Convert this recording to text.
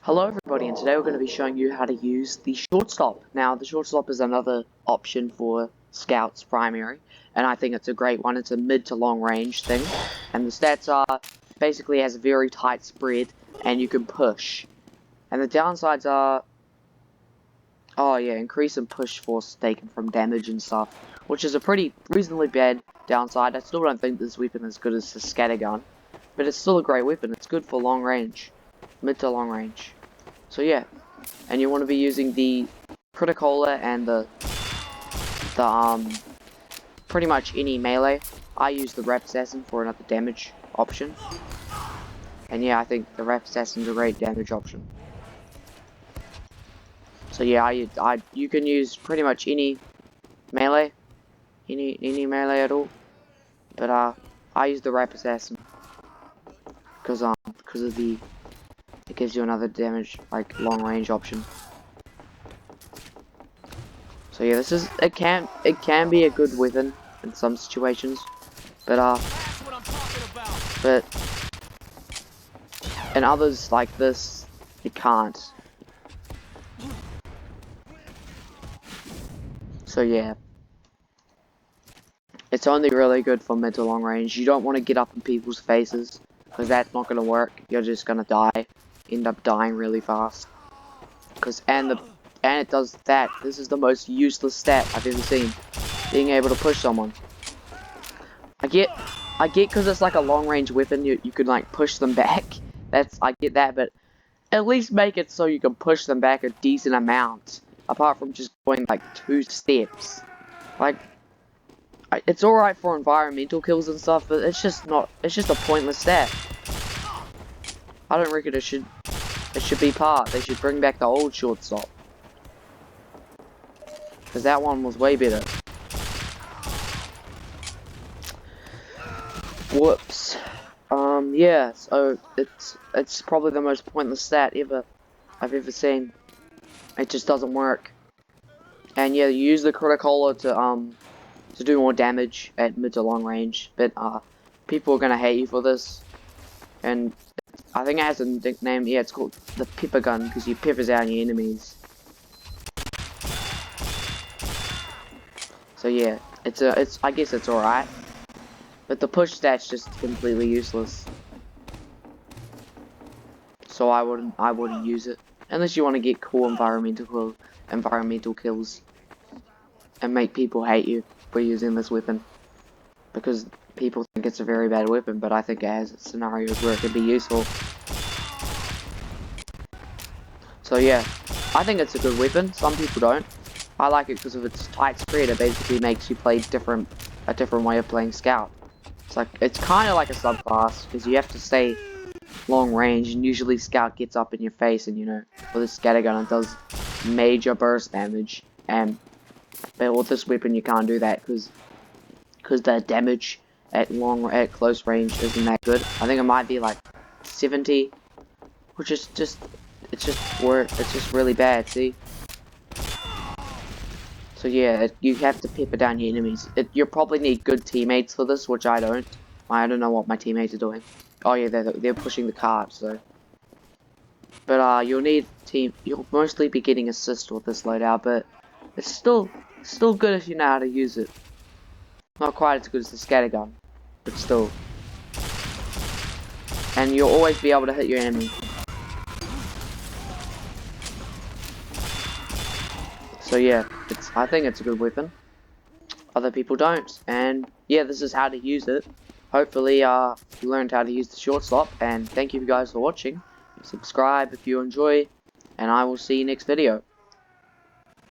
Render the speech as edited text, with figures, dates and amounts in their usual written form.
Hello everybody, and today we're going to be showing you how to use the shortstop. Now, the shortstop is another option for Scouts primary, and I think it's a great one. It's a mid to long range thing, and the stats are basically has a very tight spread, and you can push. And the downsides are, oh yeah, increase in push force taken from damage and stuff, which is a pretty reasonably bad downside. I still don't think this weapon is as good as the scattergun, but it's still a great weapon. It's good for long range, mid to long range. So yeah, and you want to be using the Criticola and the pretty much any melee. I use the Rap Assassin for another damage option, and yeah, I think the Rap Assassin's a great damage option. So yeah, you can use pretty much any melee, any melee at all, but I use the Rap Assassin because of it gives you another damage like long range option. So yeah, it can be a good weapon in some situations, but in others like this, it can't. So yeah, it's only really good for mid to long range. You don't want to get up in people's faces because that's not gonna work. You're just gonna die, end up dying really fast. And it does that. This is the most useless stat I've ever seen. Being able to push someone. I get because it's like a long range weapon. You can like push them back. I get that, but at least make it so you can push them back a decent amount. Apart from just going like 2 steps. Like, it's alright for environmental kills and stuff, but it's just a pointless stat. I don't reckon it should be part. They should bring back the old shortstop. Because that one was way better. Whoops. Yeah, so it's probably the most pointless stat I've ever seen. It just doesn't work. And yeah, you use the Criticola to do more damage at mid to long range, but people are gonna hate you for this. And I think it has a nickname. Yeah, it's called the pepper gun because you peppers out your enemies. So yeah, I guess it's alright, but the push stat's just completely useless. So I wouldn't use it unless you want to get cool environmental kills and make people hate you for using this weapon, because people think it's a very bad weapon, but I think it has scenarios where it can be useful. So yeah, I think it's a good weapon. Some people don't. I like it because of its tight spread. It basically makes you play a different way of playing Scout. It's kind of like a subclass because you have to stay long range, and usually Scout gets up in your face, and with a scattergun it does major burst damage. But with this weapon you can't do that because the damage at close range isn't that good. I think it might be like 70, which is it's just really bad. See. So yeah, you have to pepper down your enemies. You probably need good teammates for this, which I don't. I don't know what my teammates are doing. Oh yeah, they're pushing the cart, so. But you'll mostly be getting assist with this loadout, but it's still good if you know how to use it. Not quite as good as the scattergun, but still. And you'll always be able to hit your enemy. So yeah, I think it's a good weapon. Other people don't, and yeah, this is how to use it. Hopefully, you learned how to use the shortstop, and thank you guys for watching. Subscribe if you enjoy, and I will see you next video.